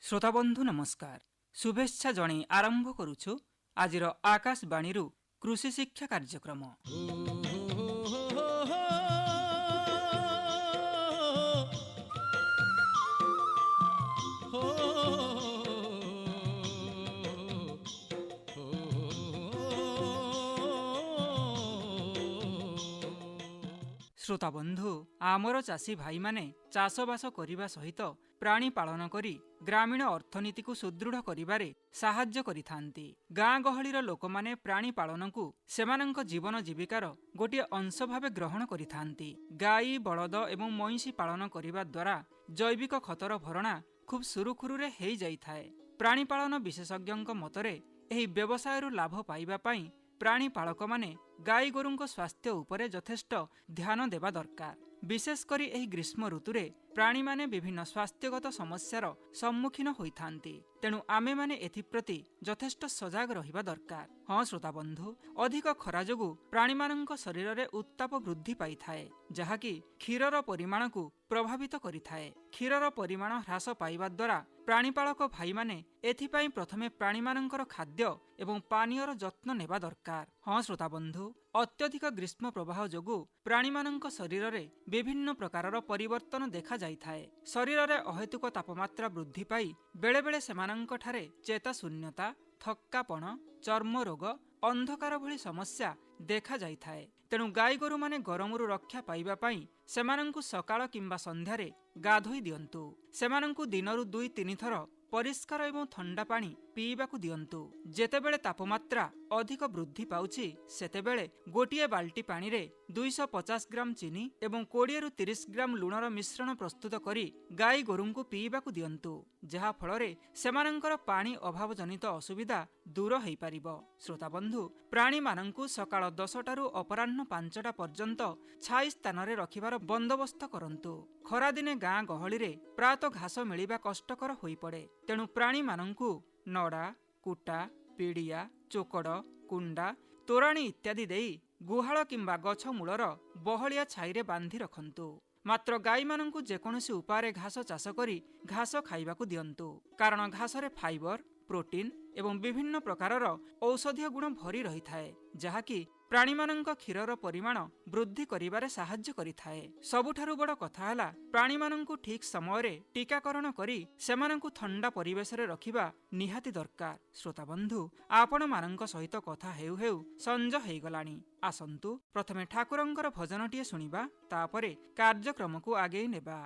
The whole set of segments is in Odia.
श्रोताबंधु नमस्कार। शुभेच्छा जणे आरंभ करुछु आजिर आकाशवाणी कृषि शिक्षा कार्यक्रम। श्रोताबंधु आमर चाषी भाई माने चाषबास करिबा सहित प्राणी पालन करी ग्रामीण अर्थनीति को सुदृढ़ करिबारे साहाय्य करिथांती। गाँ गहलीर लोकमाने प्राणी पालन को सेमानंक जीवन जीविकार गोटे अंश भावे ग्रहण करिथांती। गाई बलद एवं महिषी पालन करिबा द्वारा जैविक खतर भरणा खूब सुरुखुरुरे हेई जाइथाए। प्राणी पालन विशेषज्ञଙ୍କ मतरे एही व्यवसायरु लाभ पाइबा पई प्राणी पालक माने गाई गोरुंक स्वास्थ्य उपरे यथेष्ट ध्यान देवा दरकार। विशेष करी एही ग्रीष्म ऋतुरे प्राणी माने विभिन्न स्वास्थ्यगत समस्यार सम्मुखीन होइथांती। तेणु आमे माने एथिप्रति यथेष्ट सजग रहिबा दरकार। हाँ श्रोता बंधु, अधिक खरा जोगु प्राणी मानक शरीर रे उत्ताप वृद्धि पाई थाए, जहाँकि क्षीरर परिमाण को प्रभावित करिथाए। क्षीरर परिमाण ह्रास पाइबा द्वारा प्राणीपालक भाई माने एथिपाई प्रथमे प्राणी मानकर खाद्य एवं पानीयर जत्न नेबा दरकार। हाँ श्रोता बंधु, अत्यधिक ग्रीष्म प्रवाह जोगु प्राणी मानक शरीर रे विभिन्न प्रकारर परिवर्तन देखा जाइथाए। शरीर रे अहेतुक तापमात्रा वृद्धि पाई बेले बेले सेमानंक ठारे चेता शून्यता, थक्कापण, चर्म रोग, अंधकार भली समस्या देखा जाइथाए। तेणु गाई गोरु माने गरमरु रक्षा पाइबा पाई सेमानंकु सकाळ किंबा संध्यारे गाधोई दियंतु। सेमानंकु दिनरु 2-3 थर परिष्कार एवं ठंडा पानी पीबाकु दियंतु। जेतेबेले तापमात्रा अधिक वृद्धि पाउछि सेतेबेले गोटिए बाल्टी पानी रे 250 ग्राम चीनी एवं 20-30 ग्राम लुणर मिश्रण प्रस्तुत करी गाई गोरुंकु पीबाकु दियंतु, जहा फलरे सेमानंकर पानी अभाव जनित असुविधा दूर हेई पारिबो। श्रोता बंधु, प्राणी मानंकु सकाळ 10टारु अपराह्न 5टा पर्यंत छाई स्थान रे रखिबार बंदोबस्त करंतु। खरा दिने गाँ गहली रे प्रात घास मिलिबा कष्टकर होई पड़े। तेणु प्राणी मानंकु नड़ा, कुटा, पिड़िया, चोकड़, कुंडा, तोराणी इत्यादि देई गुहाल किंबा गछ मूलर बहलिया छाईरे बांधि रखंतु। मात्र गाई मानंकु जेकोनोसी उपाୟରେ घास चाष करी घास खाइबाकु दियंतु, कारण घासरे फाइबर, प्रोटीन एवं विभिन्न प्रकारर औषधीय गुण भरी रही थाए, जहाँकि प्राणी मानंक क्षीरर परिमाण वृद्धि करिबारे साहाय्य करिथाए। सबुठारु बड़ कथा हैला प्राणी मानंकु ठीक समय रे टीकाकरण करी सेमानंकु ठंडा परिवेश रे रखिबा निहाती दरकार। श्रोता बंधु, आपण मानंक सहित कथा हेउ हेउ संज हेई गलानी। आसंतु प्रथमे ठाकुरंकर भजनटिए सुनिबा, तापरे कार्यक्रम को आगे नेबा।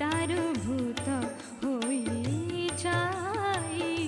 दारु भूत होई जाई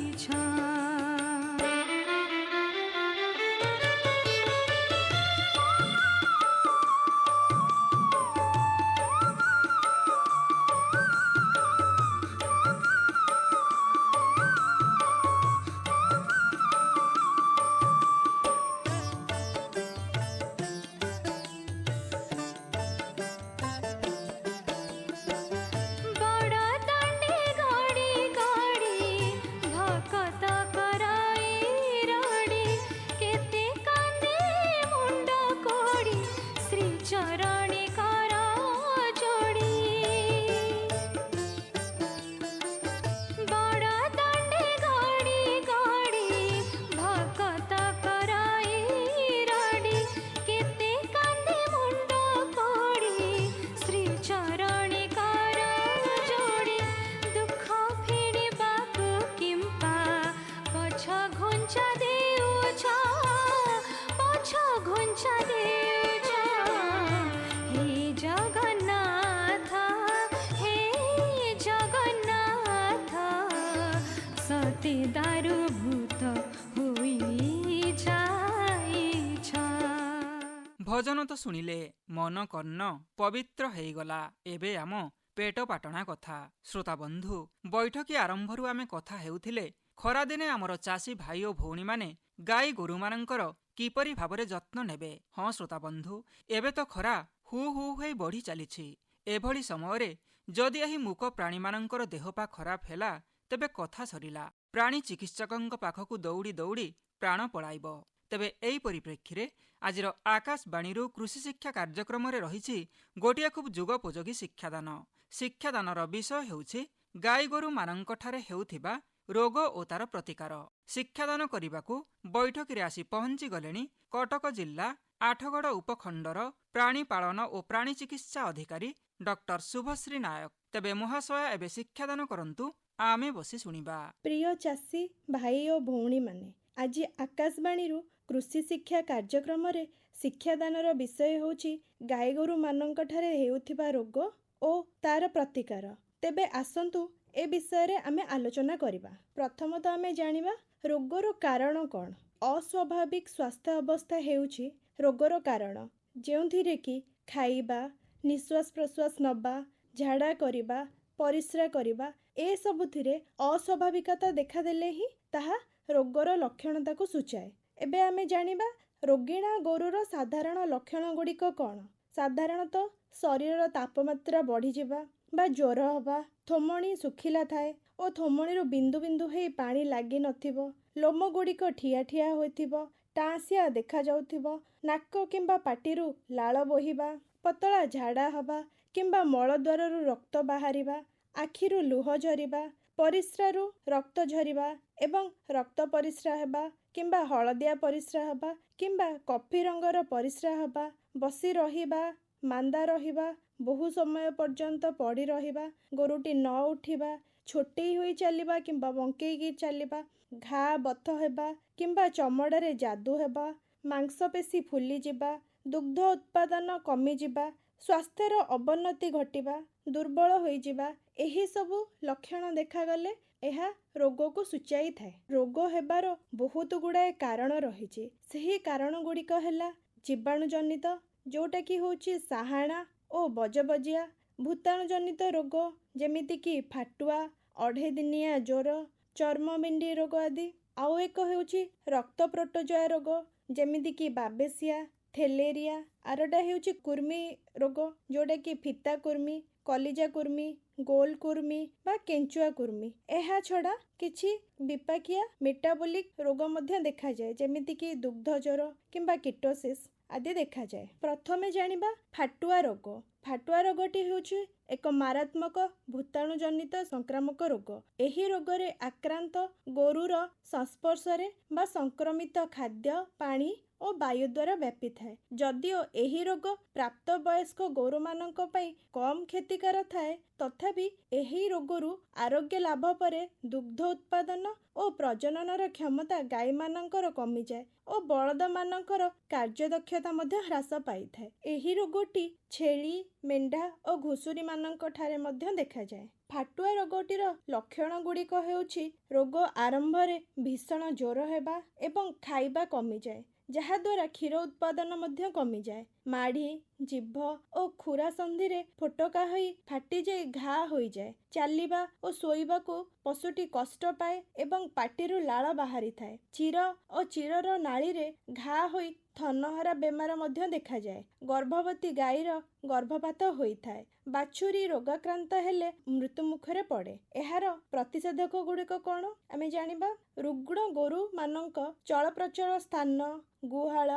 ତ ଶୁଣିଲେ ମନ କର୍ଣ୍ଣ ପବିତ୍ର ହେଇଗଲା। ଏବେ ଆମ ପେଟ ପାଟଣା କଥା। ଶ୍ରୋତା ବନ୍ଧୁ, ବୈଠକି ଆରମ୍ଭରୁ ଆମେ କଥା ହେଉଥିଲେ ଖରାଦିନେ ଆମର ଚାଷୀ ଭାଇ ଓ ଭଉଣୀମାନେ ଗାଈ ଗୋରୁମାନଙ୍କର କିପରି ଭାବରେ ଯତ୍ନ ନେବେ। ହଁ ଶ୍ରୋତା ବନ୍ଧୁ, ଏବେ ତ ଖରା ହୁ ହୁ ହୋଇ ବଢ଼ି ଚାଲିଛି। ଏଭଳି ସମୟରେ ଯଦି ଏହି ମୂକ ପ୍ରାଣୀମାନଙ୍କର ଦେହପା ଖରାପ ହେଲା, ତେବେ କଥା ସରିଲା। ପ୍ରାଣୀ ଚିକିତ୍ସକଙ୍କ ପାଖକୁ ଦୌଡ଼ି ଦୌଡ଼ି ପ୍ରାଣ ପଳାଇବ। ତେବେ ଏହି ପରିପ୍ରେକ୍ଷୀରେ ଆଜିର ଆକାଶବାଣୀରୁ କୃଷି ଶିକ୍ଷା କାର୍ଯ୍ୟକ୍ରମରେ ରହିଛି ଗୋଟିଏ ଖୁବ୍ ଯୁଗୋପଯୋଗୀ ଶିକ୍ଷାଦାନ। ଶିକ୍ଷାଦାନର ବିଷୟ ହେଉଛି ଗାଈ ଗୋରୁମାନଙ୍କଠାରେ ହେଉଥିବା ରୋଗ ଓ ତାର ପ୍ରତିକାର। ଶିକ୍ଷାଦାନ କରିବାକୁ ବୈଠକରେ ଆସି ପହଞ୍ଚି ଗଲେଣି କଟକ ଜିଲ୍ଲା ଆଠଗଡ଼ ଉପଖଣ୍ଡର ପ୍ରାଣୀପାଳନ ଓ ପ୍ରାଣୀ ଚିକିତ୍ସା ଅଧିକାରୀ ଡକ୍ଟର ଶୁଭଶ୍ରୀ ନାୟକ। ତେବେ ମହାଶୟ ଏବେ ଶିକ୍ଷାଦାନ କରନ୍ତୁ, ଆମେ ବସି ଶୁଣିବା। ପ୍ରିୟ ଚାଷୀ ଭାଇ ଓ ଭଉଣୀମାନେ, ଆଜି ଆକାଶବାଣୀରୁ କୃଷି ଶିକ୍ଷା କାର୍ଯ୍ୟକ୍ରମରେ ଶିକ୍ଷାଦାନର ବିଷୟ ହେଉଛି ଗାଈଗୋରୁମାନଙ୍କଠାରେ ହେଉଥିବା ରୋଗ ଓ ତାର ପ୍ରତିକାର। ତେବେ ଆସନ୍ତୁ ଏ ବିଷୟରେ ଆମେ ଆଲୋଚନା କରିବା। ପ୍ରଥମତଃ ଆମେ ଜାଣିବା ରୋଗର କାରଣ କ'ଣ। ଅସ୍ୱାଭାବିକ ସ୍ୱାସ୍ଥ୍ୟ ଅବସ୍ଥା ହେଉଛି ରୋଗର କାରଣ, ଯେଉଁଥିରେ କି ଖାଇବା, ନିଶ୍ୱାସ ପ୍ରଶ୍ୱାସ ନେବା, ଝାଡ଼ା କରିବା, ପରିସ୍ରା କରିବା ଏସବୁଥିରେ ଅସ୍ୱାଭାବିକତା ଦେଖାଦେଲେ ହିଁ ତାହା ରୋଗର ଲକ୍ଷଣତାକୁ ସୂଚାଏ। ଏବେ ଆମେ ଜାଣିବା ରୋଗୀଣା ଗୋରୁର ସାଧାରଣ ଲକ୍ଷଣ ଗୁଡ଼ିକ କ'ଣ। ସାଧାରଣତଃ ଶରୀରର ତାପମାତ୍ରା ବଢ଼ିଯିବା ବା ଜ୍ୱର ହେବା, ଥୋମଣି ଶୁଖିଲା ଥାଏ ଓ ଥୋମଣିରୁ ବିନ୍ଦୁ ବିନ୍ଦୁ ହେଇ ପାଣି ଲାଗି ନଥିବ, ଲୋମ ଗୁଡ଼ିକ ଠିଆ ଠିଆ ହୋଇଥିବ, ଟାଁସିଆ ଦେଖାଯାଉଥିବ, ନାକ କିମ୍ବା ପାଟିରୁ ଲାଳ ବୋହିବା, ପତଳା ଝାଡ଼ା ହେବା କିମ୍ବା ମଳଦ୍ୱାରରୁ ରକ୍ତ ବାହାରିବା, ଆଖିରୁ ଲୁହ ଝରିବା, ପରିସ୍ରାରୁ ରକ୍ତ ଝରିବା ଏବଂ ରକ୍ତ ପରିସ୍ରା ହେବା କିମ୍ବା ହଳଦିଆ ପରିସ୍ରା ହେବା କିମ୍ବା କଫି ରଙ୍ଗର ପରିସ୍ରା ହେବା, ବସି ରହିବା, ମାନ୍ଦା ରହିବା, ବହୁ ସମୟ ପର୍ଯ୍ୟନ୍ତ ପଡ଼ି ରହିବା, ଗୋରୁଟି ନ ଉଠିବା, ଛୋଟେଇ ହୋଇ ଚାଲିବା କିମ୍ବା ବଙ୍କେଇକି ଚାଲିବା, ଘା ବଥ ହେବା କିମ୍ବା ଚମଡ଼ାରେ ଯାଦୁ ହେବା, ମାଂସପେଶୀ ଫୁଲିଯିବା, ଦୁଗ୍ଧ ଉତ୍ପାଦନ କମିଯିବା, ସ୍ୱାସ୍ଥ୍ୟର ଅବନତି ଘଟିବା, ଦୁର୍ବଳ ହୋଇଯିବା, ଏହିସବୁ ଲକ୍ଷଣ ଦେଖାଗଲେ ଏହା ରୋଗକୁ ସୂଚାଇଥାଏ। ରୋଗ ହେବାର ବହୁତ ଗୁଡ଼ାଏ କାରଣ ରହିଛି। ସେହି କାରଣ ଗୁଡ଼ିକ ହେଲା ଜୀବାଣୁ ଜନିତ, ଯେଉଁଟାକି ହେଉଛି ସାହାଣା ଓ ବଜବଜିଆ, ଭୂତାଣୁ ଜନିତ ରୋଗ ଯେମିତିକି ଫାଟୁଆ, ଅଢ଼େଇ ଦିନିଆ ଜ୍ୱର, ଚର୍ମବିଣ୍ଡି ରୋଗ ଆଦି। ଆଉ ଏକ ହେଉଛି ରକ୍ତ ପ୍ରୋଟୋଜୋଆ ରୋଗ ଯେମିତିକି ବାବେସିଆ, ଥେଲେରିଆ। ଆରଟା ହେଉଛି କୁର୍ମି ରୋଗ, ଯେଉଁଟାକି ଫିତା କୁର୍ମି, କଲିଜା କୁର୍ମି, ଗୋଲ କୁର୍ମି ବା କେଞ୍ଚୁଆ କୁର୍ମି। ଏହା ଛଡ଼ା କିଛି ବିପାକିଆ ମେଟାବୋଲିକ ରୋଗ ମଧ୍ୟ ଦେଖାଯାଏ, ଯେମିତିକି ଦୁଗ୍ଧ ଜ୍ୱର କିମ୍ବା କିଟୋସିସ୍ ଆଦି ଦେଖାଯାଏ। ପ୍ରଥମେ ଜାଣିବା ଫାଟୁଆ ରୋଗ। ଫାଟୁଆ ରୋଗଟି ହେଉଛି ଏକ ମାରାତ୍ମକ ଭୂତାଣୁ ଜନିତ ସଂକ୍ରାମକ ରୋଗ। ଏହି ରୋଗରେ ଆକ୍ରାନ୍ତ ଗୋରୁର ସଂସ୍ପର୍ଶରେ ବା ସଂକ୍ରମିତ ଖାଦ୍ୟ, ପାଣି ଓ ବାୟୁ ଦ୍ୱାରା ବ୍ୟାପିଥାଏ। ଯଦିଓ ଏହି ରୋଗ ପ୍ରାପ୍ତବୟସ୍କ ଗୋରୁମାନଙ୍କ ପାଇଁ କମ୍ କ୍ଷତିକାର ଥାଏ, ତଥାପି ଏହି ରୋଗରୁ ଆରୋଗ୍ୟ ଲାଭ ପରେ ଦୁଗ୍ଧ ଉତ୍ପାଦନ ଓ ପ୍ରଜନନର କ୍ଷମତା ଗାଈମାନଙ୍କର କମିଯାଏ ଓ ବଳଦମାନଙ୍କର କାର୍ଯ୍ୟଦକ୍ଷତା ମଧ୍ୟ ହ୍ରାସ ପାଇଥାଏ। ଏହି ରୋଗଟି ଛେଳି, ମେଣ୍ଢା ଓ ଘୁଷୁରୀମାନଙ୍କଠାରେ ମଧ୍ୟ ଦେଖାଯାଏ। ଫାଟୁଆ ରୋଗଟିର ଲକ୍ଷଣ ଗୁଡ଼ିକ ହେଉଛି ରୋଗ ଆରମ୍ଭରେ ଭୀଷଣ ଜ୍ୱର ହେବା ଏବଂ ଖାଇବା କମିଯାଏ, ଯାହାଦ୍ୱାରା କ୍ଷୀର ଉତ୍ପାଦନ ମଧ୍ୟ କମିଯାଏ। ମାଢ଼ି, ଜିଭ ଓ ଖୁରା ସନ୍ଧିରେ ଫୋଟକା ହୋଇ ଫାଟିଯାଇ ଘା ହୋଇଯାଏ। ଚାଲିବା ଓ ଶୋଇବାକୁ ପଶୁଟି କଷ୍ଟ ପାଏ ଏବଂ ପାଟିରୁ ଲାଳ ବାହାରିଥାଏ। ଚିର ଓ ଚିରର ନାଳୀରେ ଘା ହୋଇ ଥନହରା ବେମାର ମଧ୍ୟ ଦେଖାଯାଏ। ଗର୍ଭବତୀ ଗାଈର ଗର୍ଭପାତ ହୋଇଥାଏ। ବାଛୁରୀ ରୋଗାକ୍ରାନ୍ତ ହେଲେ ମୃତ୍ୟୁ ମୁଖରେ ପଡ଼େ। ଏହାର ପ୍ରତିଷେଧକ ଗୁଡ଼ିକ କ'ଣ ଆମେ ଜାଣିବା। ରୁଗ୍ଣ ଗୋରୁମାନଙ୍କ ଚଳପ୍ରଚଳ ସ୍ଥାନ, ଗୁହାଳ,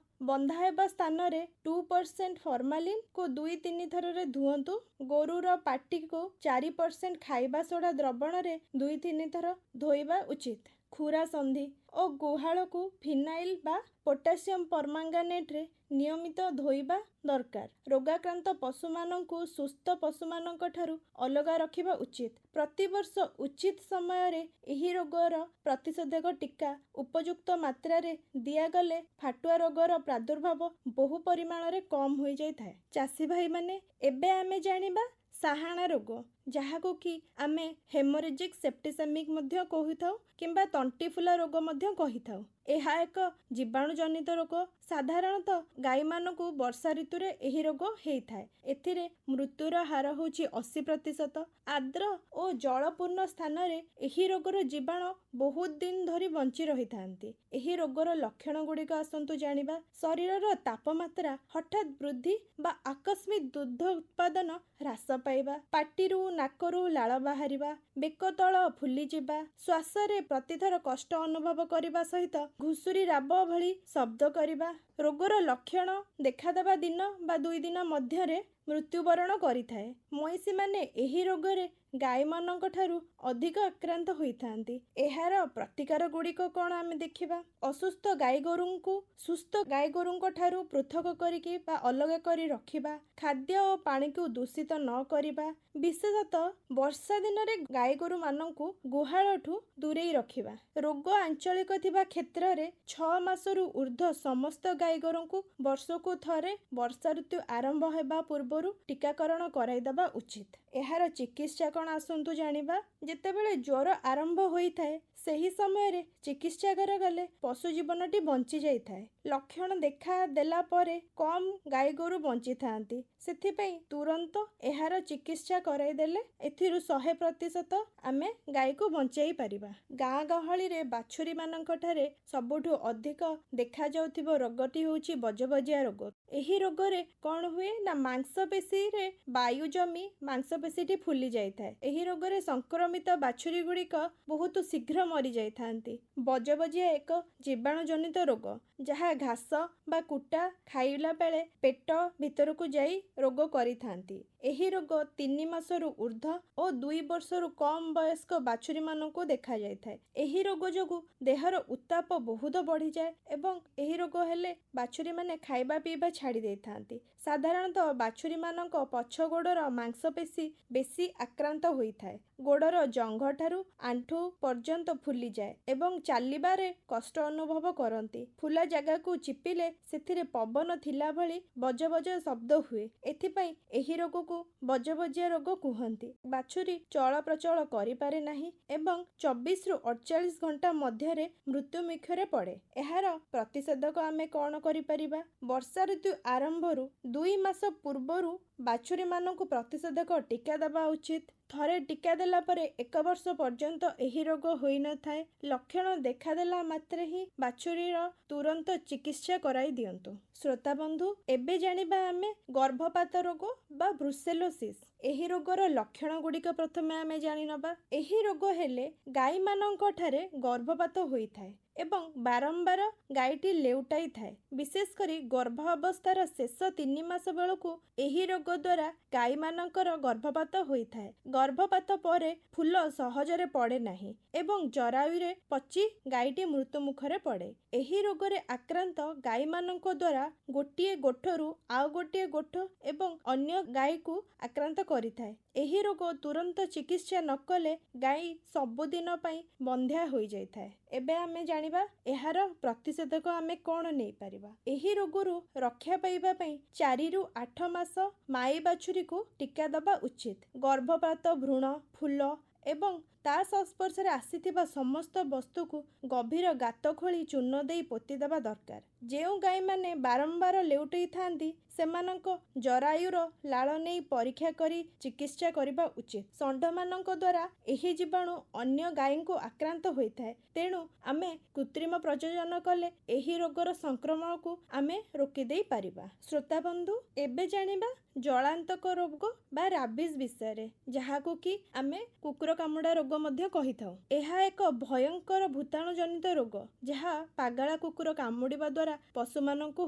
ବନ୍ଧା ହେବା ସ୍ଥାନରେ 2% ଫର୍ମାଲିନ୍କୁ 2-3 ଥରରେ ଧୁଅନ୍ତୁ। ଗୋରୁର ପାଟିକୁ 4% ଖାଇବା ସୋଡ଼ା ଦ୍ରବଣରେ 2-3 ଥର ଧୋଇବା ଉଚିତ। ଖୁରା ସନ୍ଧି ଓ ଗୁହାଳକୁ ଫିନାଇଲ୍ ବା ପୋଟାସିୟମ ପରମାଙ୍ଗାନେଟ୍ରେ ନିୟମିତ ଧୋଇବା ଦରକାର। ରୋଗାକ୍ରାନ୍ତ ପଶୁମାନଙ୍କୁ ସୁସ୍ଥ ପଶୁମାନଙ୍କ ଠାରୁ ଅଲଗା ରଖିବା ଉଚିତ। ପ୍ରତିବର୍ଷ ଉଚିତ ସମୟରେ ଏହି ରୋଗର ପ୍ରତିଷେଧକ ଟୀକା ଉପଯୁକ୍ତ ମାତ୍ରାରେ ଦିଆଗଲେ ଫାଟୁଆ ରୋଗର ପ୍ରାଦୁର୍ଭାବ ବହୁ ପରିମାଣରେ କମ୍ ହୋଇଯାଇଥାଏ। ଚାଷୀ ଭାଇମାନେ, ଏବେ ଆମେ ଜାଣିବା ସାହାଣା ରୋଗ, ଯାହାକୁ କି ଆମେ ହେମୋରେଜିକ୍ ସେପ୍ଟିସେମିକ୍ ମଧ୍ୟ କହିଥାଉ କିମ୍ବା ତଣ୍ଟି ଫୁଲା ରୋଗ ମଧ୍ୟ କହିଥାଉ। ଏହା ଏକ ଜୀବାଣୁ ଜନିତ ରୋଗ। ସାଧାରଣତଃ ଗାଈମାନଙ୍କୁ ବର୍ଷା ଋତୁରେ ଏହି ରୋଗ ହେଇଥାଏ। ଏଥିରେ ମୃତ୍ୟୁର ହାର ହେଉଛି 80%। ଆର୍ଦ୍ର ଓ ଜଳପୂର୍ଣ୍ଣ ସ୍ଥାନରେ ଏହି ରୋଗର ଜୀବାଣୁ ବହୁତ ଦିନ ଧରି ବଞ୍ଚି ରହିଥାନ୍ତି। ଏହି ରୋଗର ଲକ୍ଷଣ ଗୁଡ଼ିକ ଆସନ୍ତୁ ଜାଣିବା। ଶରୀରର ତାପମାତ୍ରା ହଠାତ୍ ବୃଦ୍ଧି ବା ଆକସ୍ମିକ ଦୁଗ୍ଧ ଉତ୍ପାଦନ ହ୍ରାସ ପାଇବା, ପାଟିରୁ ନାକରୁ ଲାଳ ବାହାରିବା, ବେକ ତଳ ଫୁଲିଯିବା, ଶ୍ୱାସରେ ପ୍ରତିଥର କଷ୍ଟ ଅନୁଭବ କରିବା ସହିତ ଘୁଷୁରି ରାବ ଭଳି ଶବ୍ଦ କରିବା। ରୋଗର ଲକ୍ଷଣ ଦେଖାଦେବା ଦିନ ବା 2 ଦିନ ମଧ୍ୟରେ ମୃତ୍ୟୁବରଣ କରିଥାଏ। ମଇଁଷିମାନେ ଏହି ରୋଗରେ ଗାଈମାନଙ୍କ ଠାରୁ ଅଧିକ ଆକ୍ରାନ୍ତ ହୋଇଥାନ୍ତି। ଏହାର ପ୍ରତିକାର ଗୁଡ଼ିକ କ'ଣ ଆମେ ଦେଖିବା। ଅସୁସ୍ଥ ଗାଈଗୋରୁଙ୍କୁ ସୁସ୍ଥ ଗାଈଗୋରୁଙ୍କ ଠାରୁ ପୃଥକ କରିକି ବା ଅଲଗା କରି ରଖିବା, ଖାଦ୍ୟ ଓ ପାଣିକୁ ଦୂଷିତ ନ କରିବା, ବିଶେଷତଃ ବର୍ଷା ଦିନରେ ଗାଈଗୋରୁମାନଙ୍କୁ ଗୁହାଳଠୁ ଦୂରେଇ ରଖିବା। ରୋଗ ଆଞ୍ଚଳିକ ଥିବା କ୍ଷେତ୍ରରେ 6 ମାସରୁ ଉର୍ଦ୍ଧ୍ୱ ସମସ୍ତ ଗାଈଗୋରୁଙ୍କୁ ବର୍ଷକୁ ଥରେ ବର୍ଷା ଋତୁ ଆରମ୍ଭ ହେବା ପୂର୍ବରୁ ଟୀକାକରଣ କରାଇଦେବା ଉଚିତ। ଏହାର ଚିକିତ୍ସା କ'ଣ ଆସନ୍ତୁ ଜାଣିବା। ଯେତେବେଳେ ଜ୍ୱର ଆରମ୍ଭ ହୋଇଥାଏ ସେହି ସମୟରେ ଚିକିତ୍ସା କରାଗଲେ ପଶୁ ଜୀବନଟି ବଞ୍ଚି ଯାଇଥାଏ। ଲକ୍ଷଣ ଦେଖା ଦେଲା ପରେ କମ୍ ଗାଈଗୋରୁ ବଞ୍ଚିଥାନ୍ତି। ସେଥିପାଇଁ ତୁରନ୍ତ ଏହାର ଚିକିତ୍ସା କରାଇଦେଲେ ଏଥିରୁ 100% ଆମେ ଗାଈକୁ ବଞ୍ଚାଇ ପାରିବା। ଗାଁ ଗହଳିରେ ବାଛୁରୀମାନଙ୍କ ଠାରେ ସବୁଠୁ ଅଧିକ ଦେଖାଯାଉଥିବା ରୋଗଟି ହେଉଛି ବଜବଜିଆ ରୋଗ। ଏହି ରୋଗରେ କ'ଣ ହୁଏ ନା ମାଂସପେଶୀରେ ବାୟୁ ଜମି ମାଂସପେଶୀଟି ଫୁଲି ଯାଇଥାଏ। ଏହି ରୋଗରେ ସଂକ୍ରମିତ ବାଛୁରୀ ଗୁଡ଼ିକ ବହୁତ ଶୀଘ୍ର ମରିଯାଇଥାନ୍ତି। ବଜବଜିଆ ଏକ ଜୀବାଣୁ ଜନିତ ରୋଗ ଯାହା ଘାସ ବା କୁଟା ଖାଇଲା ବେଳେ ପେଟ ଭିତରକୁ ଯାଇ ରୋଗ କରିଥାନ୍ତି। ଏହି ରୋଗ 3 ମାସରୁ ଉର୍ଦ୍ଧ୍ୱ ଓ 2 ବର୍ଷରୁ କମ୍ ବୟସ୍କ ବାଛୁରୀମାନଙ୍କୁ ଦେଖାଯାଇଥାଏ। ଏହି ରୋଗ ଯୋଗୁଁ ଦେହର ଉତ୍ତାପ ବହୁତ ବଢ଼ିଯାଏ ଏବଂ ଏହି ରୋଗ ହେଲେ ବାଛୁରୀମାନେ ଖାଇବା ପିଇବା ଛାଡ଼ି ଦେଇଥାନ୍ତି। ସାଧାରଣତଃ ବାଛୁରୀମାନଙ୍କ ପଛ ଗୋଡ଼ର ମାଂସପେଶୀ ବେଶୀ ଆକ୍ରାନ୍ତ ହୋଇଥାଏ। ଗୋଡ଼ର ଜଙ୍ଘଠାରୁ ଆଣ୍ଠୁ ପର୍ଯ୍ୟନ୍ତ ଫୁଲିଯାଏ ଏବଂ ଚାଲିବାରେ କଷ୍ଟ ଅନୁଭବ କରନ୍ତି। ଫୁଲା ଜାଗାକୁ ଚିପିଲେ ସେଥିରେ ପବନ ଥିଲା ଭଳି ବଜବଜ ଶବ୍ଦ ହୁଏ। ଏଥିପାଇଁ ଏହି ରୋଗକୁ ବଜବଜିଆ ରୋଗ କୁହନ୍ତି। ବାଛୁରୀ ଚଳପ୍ରଚଳ କରିପାରେ ନାହିଁ ଏବଂ 24ରୁ 48 ଘଣ୍ଟା ମଧ୍ୟରେ ମୃତ୍ୟୁ ମୁଖରେ ପଡ଼େ। ଏହାର ପ୍ରତିଷେଧକ ଆମେ କ'ଣ କରିପାରିବା। ବର୍ଷା ଋତୁ ଆରମ୍ଭରୁ 2 ମାସ ପୂର୍ବରୁ ବାଛୁରୀମାନଙ୍କୁ ପ୍ରତିଷେଧକ ଟୀକା ଦେବା ଉଚିତ। ଥରେ ଟୀକା ଦେଲା ପରେ 1 ବର୍ଷ ପର୍ଯ୍ୟନ୍ତ ଏହି ରୋଗ ହୋଇନଥାଏ। ଲକ୍ଷଣ ଦେଖାଦେଲା ମାତ୍ରେ ହିଁ ବାଛୁରୀର ତୁରନ୍ତ ଚିକିତ୍ସା କରାଇ ଦିଅନ୍ତୁ। ଶ୍ରୋତାବନ୍ଧୁ, ଏବେ ଜାଣିବା ଆମେ ଗର୍ଭପାତ ରୋଗ ବା ବ୍ରୁସେଲୋସିସ୍। ଏହି ରୋଗର ଲକ୍ଷଣ ଗୁଡ଼ିକ ପ୍ରଥମେ ଆମେ ଜାଣିନେବା। ଏହି ରୋଗ ହେଲେ ଗାଈମାନଙ୍କ ଠାରେ ଗର୍ଭପାତ ହୋଇଥାଏ ଏବଂ ବାରମ୍ବାର ଗାଈଟି ଲେଉଟାଇଥାଏ। ବିଶେଷ କରି ଗର୍ଭ ଅବସ୍ଥାର ଶେଷ 3 ମାସ ବେଳକୁ ଏହି ରୋଗ ଦ୍ୱାରା ଗାଈମାନଙ୍କର ଗର୍ଭପାତ ହୋଇଥାଏ। ଗର୍ଭପାତ ପରେ ଫୁଲ ସହଜରେ ପଡ଼େ ନାହିଁ ଏବଂ ଜରାୟୁରେ ପଚି ଗାଈଟି ମୃତ୍ୟୁ ମୁଖରେ ପଡ଼େ। ଏହି ରୋଗରେ ଆକ୍ରାନ୍ତ ଗାଈମାନଙ୍କ ଦ୍ୱାରା ଗୋଟିଏ ଗୋଠରୁ ଆଉ ଗୋଟିଏ ଗୋଠ ଏବଂ ଅନ୍ୟ ଗାଈକୁ ଆକ୍ରାନ୍ତ କରିଥାଏ। ଏହି ରୋଗ ତୁରନ୍ତ ଚିକିତ୍ସା ନ କଲେ ଗାଈ ସବୁଦିନ ପାଇଁ ବନ୍ଧ୍ୟା ହୋଇଯାଇଥାଏ। ଏବେ ଆମେ ଜାଣିବା ଏହାର ପ୍ରତିଷେଧକ ଆମେ କ'ଣ ନେଇପାରିବା। ଏହି ରୋଗରୁ ରକ୍ଷା ପାଇବା ପାଇଁ 4ରୁ 8 ମାସ ମାଈ ବାଛୁରୀକୁ ଟୀକା ଦେବା ଉଚିତ। ଗର୍ଭପାତ ଭ୍ରୂଣ, ଫୁଲ ଏବଂ ତା ସଂସ୍ପର୍ଶରେ ଆସିଥିବା ସମସ୍ତ ବସ୍ତୁକୁ ଗଭୀର ଗାତ ଖୋଳି ଚୂନ ଦେଇ ପୋତିଦେବା ଦରକାର। ଯେଉଁ ଗାଈମାନେ ବାରମ୍ବାର ଲେଉଟାଇଥାନ୍ତି ସେମାନଙ୍କ ଜରାୟୁର ଲାଳ ନେଇ ପରୀକ୍ଷା କରି ଚିକିତ୍ସା କରିବା ଉଚିତ। ଷଣ୍ଢମାନଙ୍କ ଦ୍ୱାରା ଏହି ଜୀବାଣୁ ଅନ୍ୟ ଗାଈଙ୍କୁ ଆକ୍ରାନ୍ତ ହୋଇଥାଏ। ତେଣୁ ଆମେ କୃତ୍ରିମ ପ୍ରଜନନ କଲେ ଏହି ରୋଗର ସଂକ୍ରମଣକୁ ଆମେ ରୋକିଦେଇ ପାରିବା। ଶ୍ରୋତାବନ୍ଧୁ, ଏବେ ଜାଣିବା ଜଳାନ୍ତକ ରୋଗ ବା ରାବିସ୍ ବିଷୟରେ, ଯାହାକୁ କି ଆମେ କୁକୁର କାମୁଡ଼ା ରୋଗ ମଧ୍ୟ କହିଥାଉ। ଏହା ଏକ ଭୟଙ୍କର ଭୂତାଣୁ ଜନିତ ରୋଗ ଯାହା ପାଗଳା କୁକୁର କାମୁଡ଼ିବା ଦ୍ୱାରା ପଶୁମାନଙ୍କୁ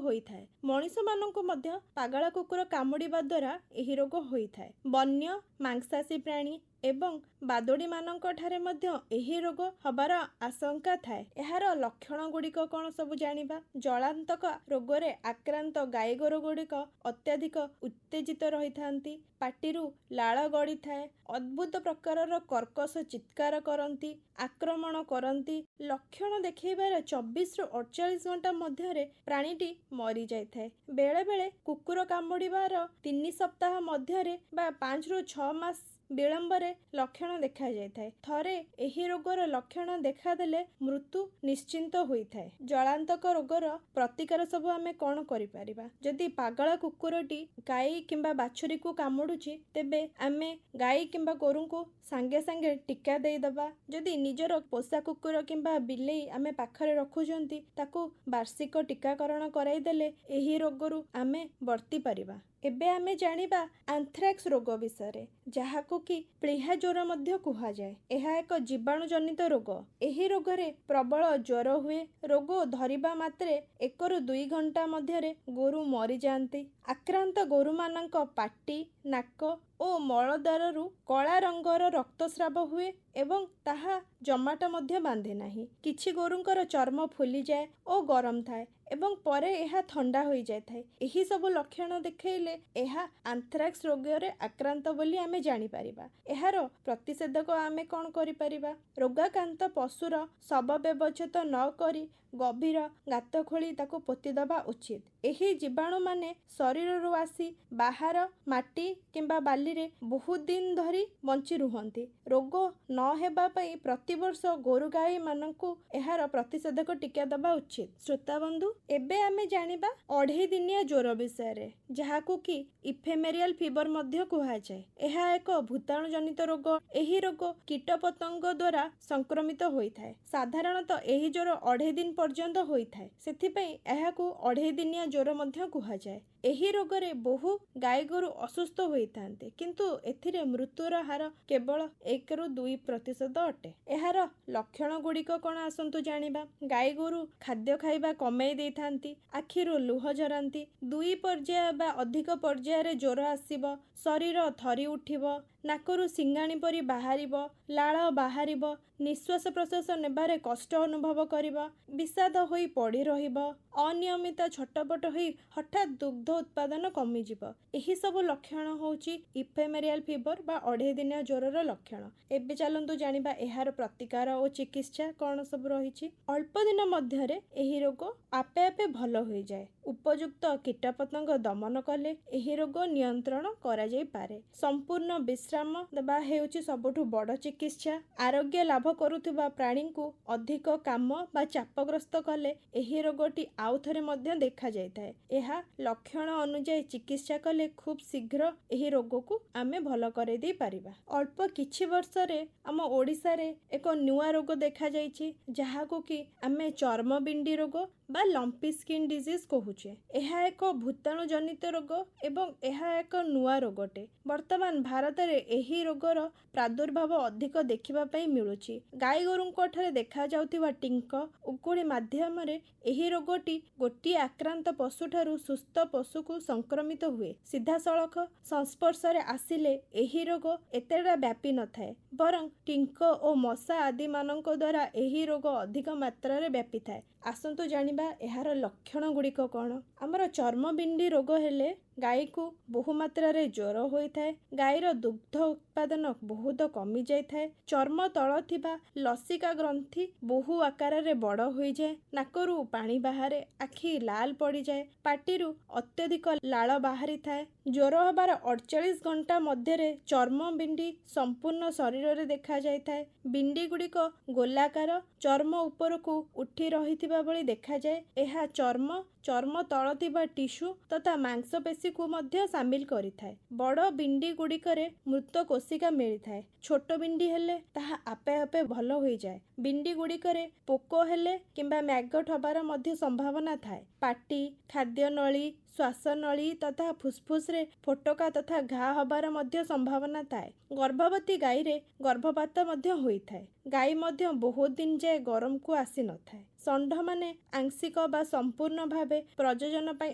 ହୋଇଥାଏ। ମଣିଷମାନଙ୍କୁ ମଧ୍ୟ ପାଗଳା କୁକୁର କାମୁଡ଼ିବା ଦ୍ୱାରା ଏହି ରୋଗ ହୋଇଥାଏ। ବନ୍ୟ ମାଂସାଶୀ ପ୍ରାଣୀ ଏବଂ ବାଦୁଡ଼ିମାନଙ୍କ ଠାରେ ମଧ୍ୟ ଏହି ରୋଗ ହେବାର ଆଶଙ୍କା ଥାଏ। ଏହାର ଲକ୍ଷଣ ଗୁଡ଼ିକ କ'ଣ ସବୁ ଜାଣିବା। ଜଳାନ୍ତକ ରୋଗରେ ଆକ୍ରାନ୍ତ ଗାଈଗୋରୁ ଗୁଡ଼ିକ ଅତ୍ୟଧିକ ଉତ୍ତେଜିତ ରହିଥାନ୍ତି, ପାଟିରୁ ଲାଳ ଗଡ଼ିଥାଏ, ଅଦ୍ଭୁତ ପ୍ରକାରର କର୍କଶ ଚିତ୍କାର କରନ୍ତି, ଆକ୍ରମଣ କରନ୍ତି। ଲକ୍ଷଣ ଦେଖାଇବାର 24ରୁ 48 ଘଣ୍ଟା ମଧ୍ୟରେ ପ୍ରାଣୀଟି ମରିଯାଇଥାଏ। ବେଳେବେଳେ କୁକୁର କାମୁଡ଼ିବାର 3 ସପ୍ତାହ ମଧ୍ୟରେ ବା 5ରୁ 6 ମାସ ବିଳମ୍ବରେ ଲକ୍ଷଣ ଦେଖାଯାଇଥାଏ। ଥରେ ଏହି ରୋଗର ଲକ୍ଷଣ ଦେଖାଦେଲେ ମୃତ୍ୟୁ ନିଶ୍ଚିନ୍ତ ହୋଇଥାଏ। ଜଳାନ୍ତକ ରୋଗର ପ୍ରତିକାର ସବୁ ଆମେ କଣ କରିପାରିବା? ଯଦି ପାଗଳ କୁକୁରଟି ଗାଈ କିମ୍ବା ବାଛୁରୀକୁ କାମୁଡୁଛି, ତେବେ ଆମେ ଗାଈ କିମ୍ବା ଗୋରୁଙ୍କୁ ସାଙ୍ଗେ ସାଙ୍ଗେ ଟୀକା ଦେଇଦବା। ଯଦି ନିଜର ପୋଷା କୁକୁର କିମ୍ବା ବିଲେଇ ଆମେ ପାଖରେ ରଖୁଛନ୍ତି, ତାକୁ ବାର୍ଷିକ ଟୀକାକରଣ କରାଇଦେଲେ ଏହି ରୋଗରୁ ଆମେ ବର୍ତ୍ତି ପାରିବା। ଏବେ ଆମେ ଜାଣିବା ଆନ୍ଥ୍ରାକ୍ସ ରୋଗ ବିଷୟରେ, ଯାହାକୁ କି ପ୍ଳିହା ଜ୍ୱର ମଧ୍ୟ କୁହାଯାଏ। ଏହା ଏକ ଜୀବାଣୁ ଜନିତ ରୋଗ। ଏହି ରୋଗରେ ପ୍ରବଳ ଜ୍ୱର ହୁଏ। ରୋଗ ଧରିବା ମାତ୍ରେ 1ରୁ 2 ଘଣ୍ଟା ମଧ୍ୟରେ ଗୋରୁ ମରିଯାଆନ୍ତି। ଆକ୍ରାନ୍ତ ଗୋରୁମାନଙ୍କ ପାଟି, ନାକ ଓ ମଳଦ୍ୱାରରୁ କଳା ରଙ୍ଗର ରକ୍ତସ୍ରାବ ହୁଏ ଏବଂ ତାହା ଜମାଟ ମଧ୍ୟ ବାନ୍ଧେ ନାହିଁ। କିଛି ଗୋରୁଙ୍କର ଚର୍ମ ଫୁଲିଯାଏ ଓ ଗରମ ଥାଏ ଏବଂ ପରେ ଏହା ଥଣ୍ଡା ହୋଇଯାଇଥାଏ। ଏହି ସବୁ ଲକ୍ଷଣ ଦେଖାଇଲେ ଏହା ଆନ୍ଥ୍ରାକ୍ସ ରୋଗରେ ଆକ୍ରାନ୍ତ ବୋଲି ଆମେ ଜାଣିପାରିବା। ଏହାର ପ୍ରତିଷେଧକ ଆମେ କଣ କରିପାରିବା? ରୋଗାକ୍ରାନ୍ତ ପଶୁର ଶବ ବ୍ୟବଚ୍ଛେଦ ନ କରି ଗଭୀର ଗାତ ଖୋଳି ତାକୁ ପୋତିଦେବା ଉଚିତ। ଏହି ଜୀବାଣୁମାନେ ଶରୀରରୁ ଆସି ବାହାର ମାଟି କିମ୍ବା ବାଲିରେ ବହୁତ ଦିନ ଧରି ବଞ୍ଚି ରୁହନ୍ତି। ରୋଗ ନ ହେବା ପାଇଁ ପ୍ରତିବର୍ଷ ଗୋରୁ ଗାଈ ମାନଙ୍କୁ ଏହାର ପ୍ରତିଷେଧକ ଟୀକା ଦେବା ଉଚିତ। ଶ୍ରୋତାବନ୍ଧୁ, ଏବେ ଆମେ ଜାଣିବା ଅଢ଼େଇ ଦିନିଆ ଜ୍ୱର ବିଷୟରେ, ଯାହାକୁ କି ଇଫେମେରିଆଲ ଫିବର ମଧ୍ୟ କୁହାଯାଏ। ଏହା ଏକ ଭୂତାଣୁ ଜନିତ ରୋଗ। ଏହି ରୋଗ କୀଟପତଙ୍ଗ ଦ୍ୱାରା ସଂକ୍ରମିତ ହୋଇଥାଏ। ସାଧାରଣତଃ ଏହି ଜ୍ୱର 2.5 ଦିନ ପର୍ଯ୍ୟନ୍ତ ହୋଇଥାଏ। ସେଥିପାଇଁ ଏହାକୁ ଅଢ଼େଇ ଦିନିଆ ଜ୍ୱର ମଧ୍ୟ କୁହାଯାଏ। ଏହି ରୋଗରେ ବହୁ ଗାଈଗୋରୁ ଅସୁସ୍ଥ ହୋଇଥାନ୍ତି, କିନ୍ତୁ ଏଥିରେ ମୃତ୍ୟୁର ହାର କେବଳ 1ରୁ 2% ଅଟେ। ଏହାର ଲକ୍ଷଣ ଗୁଡ଼ିକ କଣ ଆସନ୍ତୁ ଜାଣିବା। ଗାଈଗୋରୁ ଖାଦ୍ୟ ଖାଇବା କମାଇ ଦେଇଥାନ୍ତି, ଆଖିରୁ ଲୁହ ଝରନ୍ତି, 2 ପର୍ଯ୍ୟାୟ ବା ଅଧିକ ପର୍ଯ୍ୟାୟରେ ଜ୍ୱର ଆସିବ, ଶରୀର ଥରି ଉଠିବ, ନାକରୁ ସିଙ୍ଗାଣି ପରି ବାହାରିବ, ଲାଳ ବାହାରିବ, ନିଶ୍ୱାସ ପ୍ରଶ୍ୱାସ ନେବାରେ କଷ୍ଟ ଅନୁଭବ କରିବ, ବିଷାଦ ହୋଇ ପଡ଼ି ରହିବ, ଅନିୟମିତ ଛଟପଟ ହୋଇ ହଠାତ୍ ଦୁଗ୍ଧ ଉତ୍ପାଦନ କମିଯିବ। ଏହି ସବୁ ଲକ୍ଷଣ ହେଉଛି ଇଫେମେରିଆଲ ଫିବର ବା ଅଢ଼େଇ ଦିନିଆ ଜ୍ୱରର ଲକ୍ଷଣ। ଏବେ ଚାଲନ୍ତୁ ଜାଣିବା ଏହାର ପ୍ରତିକାର ଓ ଚିକିତ୍ସା କଣ ସବୁ ରହିଛି। ଅଳ୍ପ ଦିନ ମଧ୍ୟରେ ଏହି ରୋଗ ଆପେ ଆପେ ଭଲ ହୋଇଯାଏ। ଉପଯୁକ୍ତ କୀଟପତଙ୍ଗ ଦମନ କଲେ ଏହି ରୋଗ ନିୟନ୍ତ୍ରଣ କରାଯାଇପାରେ। ସମ୍ପୂର୍ଣ୍ଣ ବିଶ୍ରାମ ଦେବା ହେଉଛି ସବୁଠୁ ବଡ଼ ଚିକିତ୍ସା। ଆରୋଗ୍ୟ ଲାଭ କରୁଥିବା ପ୍ରାଣୀଙ୍କୁ ଅଧିକ କାମ ବା ଚାପଗ୍ରସ୍ତ କଲେ ଏହି ରୋଗଟି ଆଉଥରେ ମଧ୍ୟ ଦେଖାଯାଇଥାଏ। ଏହା ଲକ୍ଷଣ ଅନୁଯାୟୀ ଚିକିତ୍ସା କଲେ ଖୁବ୍ ଶୀଘ୍ର ଏହି ରୋଗକୁ ଆମେ ଭଲ କରାଇ ଦେଇ ପାରିବା। ଅଳ୍ପ କିଛି ବର୍ଷରେ ଆମ ଓଡ଼ିଶାରେ ଏକ ନୂଆ ରୋଗ ଦେଖାଯାଇଛି, ଯାହାକୁ କି ଆମେ ଚର୍ମ ବିଣ୍ଡି ରୋଗ ବା ଲମ୍ପି ସ୍କିନ୍ ଡିଜିଜ୍ କହୁଛେ। ଏହା ଏକ ଭୂତାଣୁ ଜନିତ ରୋଗ ଏବଂ ଏହା ଏକ ନୂଆ ରୋଗଟେ। ବର୍ତ୍ତମାନ ଭାରତରେ ଏହି ରୋଗର ପ୍ରାଦୁର୍ଭାବ ଅଧିକ ଦେଖିବା ପାଇଁ ମିଳୁଛି। ଗାଈଗୋରୁଙ୍କ ଠାରେ ଦେଖାଯାଉଥିବା ଟିଙ୍କ, ଉକୁଳି ମାଧ୍ୟମରେ ଏହି ରୋଗଟି ଗୋଟିଏ ଆକ୍ରାନ୍ତ ପଶୁଠାରୁ ସୁସ୍ଥ ପଶୁକୁ ସଂକ୍ରମିତ ହୁଏ। ସିଧାସଳଖ ସଂସ୍ପର୍ଶରେ ଆସିଲେ ଏହି ରୋଗ ଏତେଟା ବ୍ୟାପି ନଥାଏ, ବରଂ ଟିଙ୍କ ଓ ମଶା ଆଦିମାନଙ୍କ ଦ୍ୱାରା ଏହି ରୋଗ ଅଧିକ ମାତ୍ରାରେ ବ୍ୟାପିଥାଏ। ଆସନ୍ତୁ ଜାଣିବା ଏହାର ଲକ୍ଷଣ ଗୁଡ଼ିକ କଣ। ଆମର ଚର୍ମ ବିଣ୍ଡି ରୋଗ ହେଲେ ଗାଈକୁ ବହୁ ମାତ୍ରାରେ ଜ୍ୱର ହୋଇଥାଏ, ଗାଈର ଦୁଗ୍ଧ ଉତ୍ପାଦନ ବହୁତ କମି ଯାଇଥାଏ, ଚର୍ମ ତଳ ଥିବା ଲସିକା ଗ୍ରନ୍ଥି ବହୁ ଆକାରରେ ବଡ଼ ହୋଇଯାଏ, ନାକରୁ ପାଣି ବାହାରେ, ଆଖି ଲାଲ ପଡ଼ିଯାଏ, ପାଟିରୁ ଅତ୍ୟଧିକ ଲାଳ ବାହାରିଥାଏ। ଜ୍ୱର ହେବାର 48 ଘଣ୍ଟା ମଧ୍ୟରେ ଚର୍ମ ବିଣ୍ଡି ସମ୍ପୂର୍ଣ୍ଣ ଶରୀରରେ ଦେଖାଯାଇଥାଏ। ବିଣ୍ଡି ଗୁଡ଼ିକ ଗୋଲାକାର, ଚର୍ମ ଉପରକୁ ଉଠି ରହିଥିବା ଭଳି ଦେଖାଯାଏ। ଏହା ଚର୍ମ ତଳ ଥିବା ଟିସ୍ୟୁ ତଥା ମାଂସପେଶୀକୁ ମଧ୍ୟ ସାମିଲ କରିଥାଏ। ବଡ଼ ବିଣ୍ଡି ଗୁଡ଼ିକରେ ମୃତ କୋଷିକା ମିଳିଥାଏ। ଛୋଟ ବିଣ୍ଡି ହେଲେ ତାହା ଆପେ ଆପେ ଭଲ ହୋଇଯାଏ। ବିଣ୍ଡି ଗୁଡ଼ିକରେ ପୋକ ହେଲେ କିମ୍ବା ମ୍ୟାଗଟ୍ ହେବାର ମଧ୍ୟ ସମ୍ଭାବନା ଥାଏ। ପାଟି, ଖାଦ୍ୟନଳୀ, ଶ୍ୱାସନଳୀ ତଥା ଫୁସଫୁସରେ ଫୋଟକା ତଥା ଘା ହେବାର ମଧ୍ୟ ସମ୍ଭାବନା ଥାଏ। ଗର୍ଭବତୀ ଗାଈରେ ଗର୍ଭପାତ ମଧ୍ୟ ହୋଇଥାଏ। ଗାଈ ମଧ୍ୟ ବହୁତ ଦିନ ଯାଏ ଗରମକୁ ଆସିନଥାଏ। ଷଣ୍ଢମାନେ ଆଂଶିକ ବା ସମ୍ପୂର୍ଣ୍ଣ ଭାବେ ପ୍ରଜନନ ପାଇଁ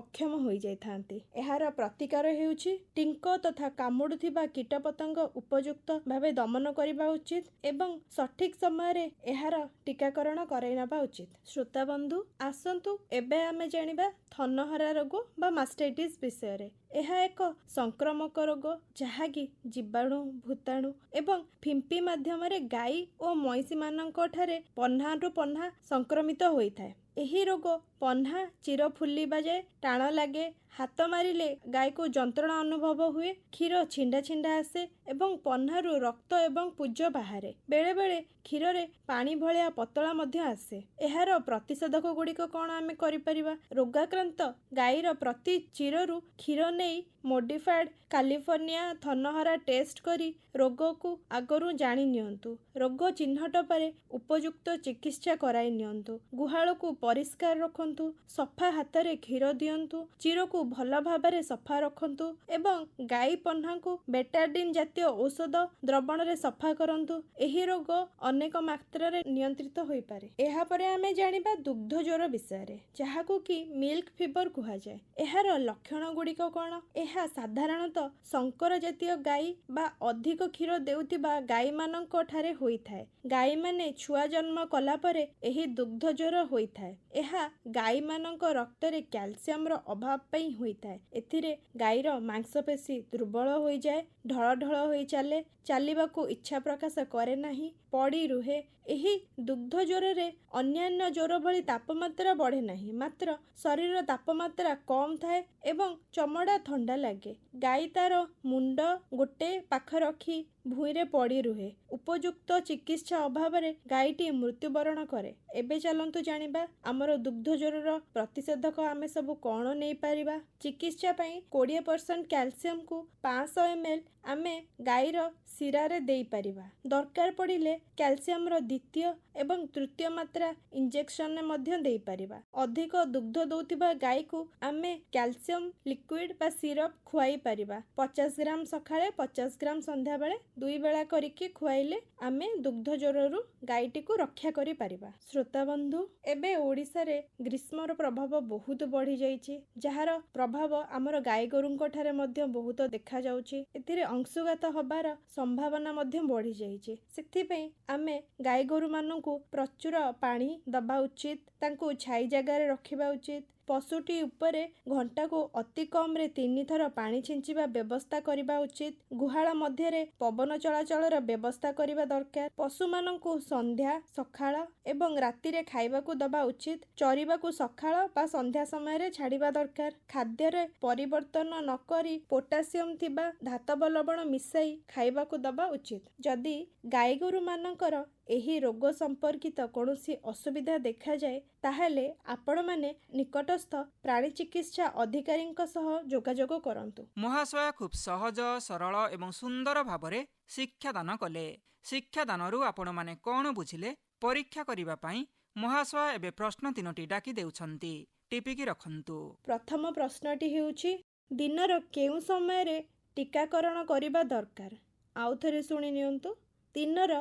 ଅକ୍ଷମ ହୋଇଯାଇଥାନ୍ତି। ଏହାର ପ୍ରତିକାର ହେଉଛି ଟିଙ୍କ ତଥା କାମୁଡୁଥିବା କୀଟପତଙ୍ଗ ଉପଯୁକ୍ତ ଭାବେ ଦମନ କରିବା ଉଚିତ ଏବଂ ସଠିକ ସମୟରେ ଏହାର ଟୀକାକରଣ କରାଇ ନେବା ଉଚିତ। ଶ୍ରୋତାବନ୍ଧୁ, ଆସନ୍ତୁ ଏବେ ଆମେ ଜାଣିବା ଥନହରା ରୋଗ ବା ମାଷ୍ଟାଇଟିସ୍ ବିଷୟରେ। ଏହା ଏକ ସଂକ୍ରାମକ ରୋଗ, ଯାହାକି ଜୀବାଣୁ, ଭୂତାଣୁ ଏବଂ ଫିମ୍ପି ମାଧ୍ୟମରେ ଗାଈ ଓ ମଇଁଷିମାନଙ୍କ ଠାରେ ପହ୍ନାରୁ ପହ୍ନା ସଂକ୍ରମିତ ହୋଇଥାଏ। ଏହି ରୋଗ ପହ୍ନା ଚିର ଫୁଲିବା ଯାଏ ଟାଣ ଲାଗେ, ହାତ ମାରିଲେ ଗାଈକୁ ଯନ୍ତ୍ରଣା ଅନୁଭବ ହୁଏ, କ୍ଷୀର ଛିଣ୍ଡା ଛିଣ୍ଡା ଆସେ ଏବଂ ପହ୍ନାରୁ ରକ୍ତ ଏବଂ ପୂଜ ବାହାରେ। ବେଳେବେଳେ କ୍ଷୀରରେ ପାଣି ଭଳିଆ ପତଳା ମଧ୍ୟ ଆସେ। ଏହାର ପ୍ରତିଷେଧକ ଗୁଡ଼ିକ କ'ଣ ଆମେ କରିପାରିବା? ରୋଗାକ୍ରାନ୍ତ ଗାଈର ପ୍ରତି ଚିରରୁ କ୍ଷୀର ନେଇ ମୋଡିଫାଏଡ୍ କାଲିଫର୍ନିଆ ଥନହରା ଟେଷ୍ଟ କରି ରୋଗକୁ ଆଗରୁ ଜାଣି ନିଅନ୍ତୁ। ରୋଗ ଚିହ୍ନଟ ପରେ ଉପଯୁକ୍ତ ଚିକିତ୍ସା କରାଇ ନିଅନ୍ତୁ। ଗୁହାଳକୁ ପରିଷ୍କାର ରଖନ୍ତୁ, ସଫା ହାତରେ କ୍ଷୀର ଦିଅନ୍ତୁ, ଚିରକୁ ଭଲ ଭାବରେ ସଫା ରଖନ୍ତୁ ଏବଂ ଗାଈ ପହ୍ନାକୁ ବେଟାଡିନ୍ ଜାତୀୟ ଔଷଧ ଦ୍ରବଣରେ ସଫା କରନ୍ତୁ। ଏହି ରୋଗ ଅନେକ ମାତ୍ରାରେ ନିୟନ୍ତ୍ରିତ ହୋଇପାରେ। ଏହାପରେ ଆମେ ଜାଣିବା ଦୁଗ୍ଧ ଜ୍ୱର ବିଷୟରେ, ଯାହାକୁ କି ମିଲ୍କ ଫିଭର କୁହାଯାଏ। ଏହାର ଲକ୍ଷଣ ଗୁଡ଼ିକ କ'ଣ? ଏହା ସାଧାରଣତଃ ଶଙ୍କର ଜାତୀୟ ଗାଈ ବା ଅଧିକ କ୍ଷୀର ଦେଉଥିବା ଗାଈମାନଙ୍କ ଠାରେ ହୋଇଥାଏ। ଗାଈମାନେ ଛୁଆ ଜନ୍ମ କଲା ପରେ ଏହି ଦୁଗ୍ଧ ଜ୍ୱର ହୋଇଥାଏ। ଏହା ଗାଈମାନଙ୍କ ରକ୍ତରେ କ୍ୟାଲସିୟମର ଅଭାବ ପାଇଁ ହୋଇଥାଏ। ଏଥିରେ ଗାଈର ମାଂସପେଶୀ ଦୁର୍ବଳ ହୋଇଯାଏ, ଢଳ ଢଳ ହୋଇ ଚାଲେ, ଚାଲିବାକୁ ଇଚ୍ଛା ପ୍ରକାଶ କରେ ନାହିଁ, ପଡ଼ି ରୁହେ। ଏହି ଦୁଗ୍ଧ ଜ୍ୱରରେ ଅନ୍ୟାନ୍ୟ ଜ୍ୱର ଭଳି ତାପମାତ୍ରା ବଢ଼େ ନାହିଁ, ମାତ୍ର ଶରୀର ତାପମାତ୍ରା କମ୍ ଥାଏ ଏବଂ ଚମଡ଼ା ଥଣ୍ଡା ଲାଗେ। ଗାଈ ତାର ମୁଣ୍ଡ ଗୋଟେ ପାଖ ରଖି ଭୂଇଁରେ ପଡ଼ି ରୁହେ। ଉପଯୁକ୍ତ ଚିକିତ୍ସା ଅଭାବରେ ଗାଈଟି ମୃତ୍ୟୁବରଣ କରେ। ଏବେ ଚାଲନ୍ତୁ ଜାଣିବା ଆମର ଦୁଗ୍ଧ ଜ୍ୱରର ପ୍ରତିଷେଧକ ଆମେ ସବୁ କ'ଣ ନେଇପାରିବା। ଚିକିତ୍ସା ପାଇଁ 20% କ୍ୟାଲସିୟମକୁ 500 ml ଆମେ ଗାଈର ଶିରାରେ ଦେଇପାରିବା। ଦରକାର ପଡ଼ିଲେ କ୍ୟାଲସିୟମର ଦ୍ୱିତୀୟ ଏବଂ ତୃତୀୟ ମାତ୍ରା ଇଞ୍ଜେକ୍ସନରେ ମଧ୍ୟ ଦେଇପାରିବା। ଅଧିକ ଦୁଗ୍ଧ ଦେଉଥିବା ଗାଈକୁ ଆମେ କ୍ୟାଲସିୟମ ଲିକ୍ୱିଡ ବା ସିରପ ଖୁଆଇ ପାରିବା। 50 ଗ୍ରାମ ସକାଳେ, 50 ଗ୍ରାମ ସନ୍ଧ୍ୟାବେଳେ 2 ବେଳା କରିକି ଖୁଆଇଲେ ଆମେ ଦୁଗ୍ଧ ଜ୍ୱରରୁ ଗାଈଟିକୁ ରକ୍ଷା କରିପାରିବା। ଶ୍ରୋତାବନ୍ଧୁ, ଏବେ ଓଡ଼ିଶାରେ ଗ୍ରୀଷ୍ମର ପ୍ରଭାବ ବହୁତ ବଢ଼ିଯାଇଛି, ଯାହାର ପ୍ରଭାବ ଆମର ଗାଈ ଗୋରୁଙ୍କ ଠାରେ ମଧ୍ୟ ବହୁତ ଦେଖାଯାଉଛି। ଏଥିରେ ଅଂଶୁଘାତ ହେବାର ସମ୍ଭାବନା ମଧ୍ୟ ବଢ଼ିଯାଇଛି। ସେଥିପାଇଁ ଆମେ ଗାଈ ଗୋରୁମାନଙ୍କୁ ପ୍ରଚୁର ପାଣି ଦେବା ଉଚିତ, ତାଙ୍କୁ ଛାଇ ଜାଗାରେ ରଖିବା ଉଚିତ। ପଶୁଟି ଉପରେ ଘଣ୍ଟାକୁ ଅତି କମରେ 3 ଥର ପାଣି ଛିଞ୍ଚିବା ବ୍ୟବସ୍ଥା କରିବା ଉଚିତ। ଗୁହାଳ ମଧ୍ୟରେ ପବନ ଚଳାଚଳର ବ୍ୟବସ୍ଥା କରିବା ଦରକାର। ପଶୁମାନଙ୍କୁ ସନ୍ଧ୍ୟା, ସକାଳ ଏବଂ ରାତିରେ ଖାଇବାକୁ ଦେବା ଉଚିତ। ଚରିବାକୁ ସକାଳ ବା ସନ୍ଧ୍ୟା ସମୟରେ ଛାଡ଼ିବା ଦରକାର। ଖାଦ୍ୟରେ ପରିବର୍ତ୍ତନ ନ କରି ପୋଟାସିୟମ ଥିବା ଧାତବ ଲବଣ ମିଶାଇ ଖାଇବାକୁ ଦେବା ଉଚିତ। ଯଦି ଗାଈଗୋରୁମାନଙ୍କର ଏହି ରୋଗ ସମ୍ପର୍କିତ କୌଣସି ଅସୁବିଧା ଦେଖାଯାଏ, ତାହେଲେ ଆପଣମାନେ ନିକଟସ୍ଥ ପ୍ରାଣୀ ଚିକିତ୍ସା ଅଧିକାରୀଙ୍କ ସହ ଯୋଗାଯୋଗ କରନ୍ତୁ। ମହାଶୟ ଖୁବ୍ ସହଜ, ସରଳ ଏବଂ ସୁନ୍ଦର ଭାବରେ ଶିକ୍ଷାଦାନ କଲେ। ଶିକ୍ଷାଦାନରୁ ଆପଣମାନେ କ'ଣ ବୁଝିଲେ ପରୀକ୍ଷା କରିବା ପାଇଁ ମହାଶୟ ଏବେ ପ୍ରଶ୍ନ 3ଟି ଡାକି ଦେଉଛନ୍ତି। ଟିପିକି ରଖନ୍ତୁ। ପ୍ରଥମ ପ୍ରଶ୍ନଟି ହେଉଛି, ଦିନର କେଉଁ ସମୟରେ ଟୀକାକରଣ କରିବା ଦରକାର? ଆଉ ଥରେ ଶୁଣି ନିଅନ୍ତୁ। ଦିନର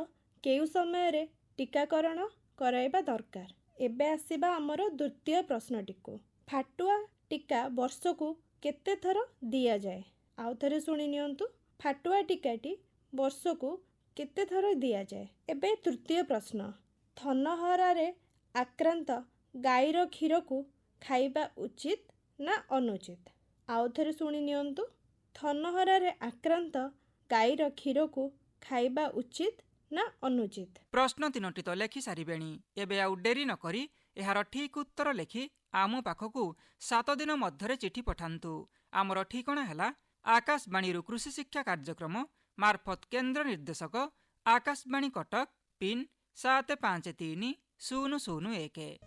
କେଉଁ ସମୟରେ ଟୀକାକରଣ କରାଇବା ଦରକାର? ଏବେ ଆସିବା ଆମର ଦ୍ୱିତୀୟ ପ୍ରଶ୍ନଟିକୁ। ଫାଟୁଆ ଟୀକା ବର୍ଷକୁ କେତେ ଥର ଦିଆଯାଏ? ଆଉ ଥରେ ଶୁଣି ନିଅନ୍ତୁ। ଫାଟୁଆ ଟୀକାଟି ବର୍ଷକୁ କେତେ ଥର ଦିଆଯାଏ? ଏବେ ତୃତୀୟ ପ୍ରଶ୍ନ। ଥନହରାରେ ଆକ୍ରାନ୍ତ ଗାଈର କ୍ଷୀରକୁ ଖାଇବା ଉଚିତ ନା ଅନୁଚିତ? ଆଉ ଥରେ ଶୁଣି ନିଅନ୍ତୁ। ଥନହରାରେ ଆକ୍ରାନ୍ତ ଗାଈର କ୍ଷୀରକୁ ଖାଇବା ଉଚିତ ନା ଅନୁଚିତ? ପ୍ରଶ୍ନ 3ଟି ତ ଲେଖି ସାରିବେଣି। ଏବେ ଆଉ ଡେରି ନ କରି ଏହାର ଠିକ୍ ଉତ୍ତର ଲେଖି ଆମ ପାଖକୁ 7 ଦିନ ମଧ୍ୟରେ ଚିଠି ପଠାନ୍ତୁ। ଆମର ଠିକଣା ହେଲା ଆକାଶବାଣୀରୁ କୃଷି ଶିକ୍ଷା କାର୍ଯ୍ୟକ୍ରମ ମାର୍ଫତ କେନ୍ଦ୍ର ନିର୍ଦ୍ଦେଶକ, ଆକାଶବାଣୀ କଟକ, ପିନ୍ 753001।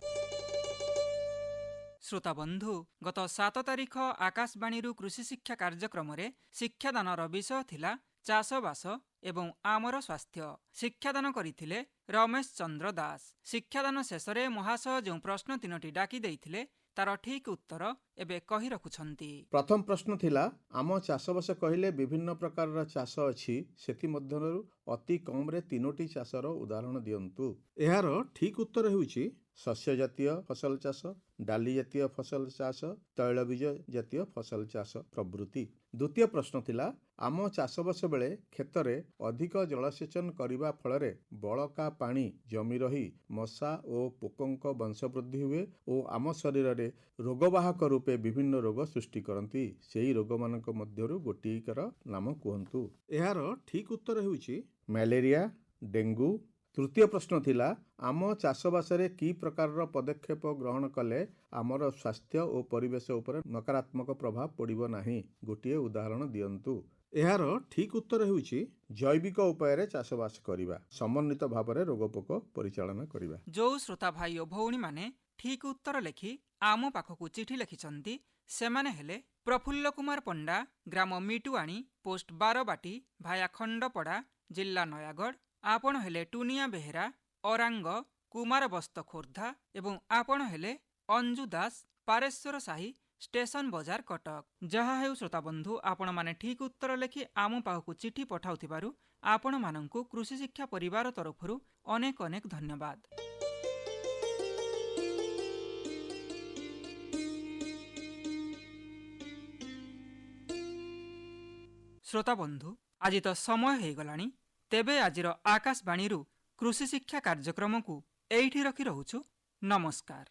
ଶ୍ରୋତାବନ୍ଧୁ, ଗତ 7 ତାରିଖ ଆକାଶବାଣୀରୁ କୃଷି ଶିକ୍ଷା କାର୍ଯ୍ୟକ୍ରମରେ ଶିକ୍ଷାଦାନର ବିଷୟ ଥିଲା ଚାଷବାସ ଏବଂ ଆମର ସ୍ୱାସ୍ଥ୍ୟ। ଶିକ୍ଷାଦାନ କରିଥିଲେ ରମେଶ ଚନ୍ଦ୍ର ଦାସ। ଶିକ୍ଷାଦାନ ଶେଷରେ ମହାଶୟ ଯେଉଁ ପ୍ରଶ୍ନ 3ଟି ଡାକି ଦେଇଥିଲେ, ତାର ଠିକ୍ ଉତ୍ତର ଏବେ କହି ରଖୁଛନ୍ତି। ପ୍ରଥମ ପ୍ରଶ୍ନ ଥିଲା, ଆମ ଚାଷବାସ କହିଲେ ବିଭିନ୍ନ ପ୍ରକାରର ଚାଷ ଅଛି, ସେଥିମଧ୍ୟରୁ ଅତି କମରେ 3ଟି ଚାଷର ଉଦାହରଣ ଦିଅନ୍ତୁ। ଏହାର ଠିକ୍ ଉତ୍ତର ହେଉଛି ଶସ୍ୟ ଜାତୀୟ ଫସଲ ଚାଷ, ଡାଲି ଜାତୀୟ ଫସଲ ଚାଷ, ତୈଳବୀଜ ଜାତୀୟ ଫସଲ ଚାଷ ପ୍ରଭୃତି। ଦ୍ୱିତୀୟ ପ୍ରଶ୍ନ ଥିଲା, ଆମ ଚାଷବାସ ବେଳେ କ୍ଷେତରେ ଅଧିକ ଜଳସେଚନ କରିବା ଫଳରେ ବଳକା ପାଣି ଜମି ରହି ମଶା ଓ ପୋକଙ୍କ ବଂଶବୃଦ୍ଧି ହୁଏ ଓ ଆମ ଶରୀରରେ ରୋଗବାହକ ରୂପେ ବିଭିନ୍ନ ରୋଗ ସୃଷ୍ଟି କରନ୍ତି। ସେହି ରୋଗମାନଙ୍କ ମଧ୍ୟରୁ ଗୋଟିଏର ନାମ କୁହନ୍ତୁ। ଏହାର ଠିକ୍ ଉତ୍ତର ହେଉଛି ମ୍ୟାଲେରିଆ, ଡେଙ୍ଗୁ, ତୃତୀୟ ପ୍ରଶ୍ନ ଥିଲା ଆମ ଚାଷବାସରେ କି ପ୍ରକାରର ପଦକ୍ଷେପ ଗ୍ରହଣ କଲେ ଆମର ସ୍ୱାସ୍ଥ୍ୟ ଓ ପରିବେଶ ଉପରେ ନକାରାତ୍ମକ ପ୍ରଭାବ ପଡ଼ିବ ନାହିଁ, ଗୋଟିଏ ଉଦାହରଣ ଦିଅନ୍ତୁ। ଏହାର ଠିକ୍ ଉତ୍ତର ହେଉଛି ଜୈବିକ ଉପାୟରେ ଚାଷବାସ କରିବା, ସମନ୍ୱିତ ଭାବରେ ରୋଗପୋକ ପରିଚାଳନା କରିବା। ଯେଉଁ ଶ୍ରୋତା ଭାଇ ଓ ଭଉଣୀମାନେ ଠିକ୍ ଉତ୍ତର ଲେଖି ଆମ ପାଖକୁ ଚିଠି ଲେଖିଛନ୍ତି ସେମାନେ ହେଲେ ପ୍ରଫୁଲ୍ଲ କୁମାର ପଣ୍ଡା, ଗ୍ରାମ ମିଟୁଆଣୀ, ପୋଷ୍ଟ ବାରବାଟୀ, ଭାୟା ଖଣ୍ଡପଡ଼ା, ଜିଲ୍ଲା ନୟାଗଡ଼। ଆପଣ ହେଲେ ଟୁନିଆ ବେହେରା, ଅରାଙ୍ଗ, କୁମାରବସ୍ତ, ଖୋର୍ଦ୍ଧା ଏବଂ ଆପଣ ହେଲେ ଅଞ୍ଜୁ ଦାସ, ପାରେଶ୍ୱର ସାହି, ଷ୍ଟେସନ ବଜାର, କଟକ। ଯାହା ହେଉ ଶ୍ରୋତାବନ୍ଧୁ, ଆପଣମାନେ ଠିକ୍ ଉତ୍ତର ଲେଖି ଆମ ପାଖକୁ ଚିଠି ପଠାଉଥିବାରୁ ଆପଣମାନଙ୍କୁ କୃଷି ଶିକ୍ଷା ପରିବାର ତରଫରୁ ଅନେକ ଅନେକ ଧନ୍ୟବାଦ। ଶ୍ରୋତାବନ୍ଧୁ, ଆଜି ତ ସମୟ ହେଇଗଲାଣି। ତେବେ ଆଜିର ଆକାଶବାଣୀରୁ କୃଷି ଶିକ୍ଷା କାର୍ଯ୍ୟକ୍ରମକୁ ଏଇଠି ରଖି ରହୁଛୁ। ନମସ୍କାର।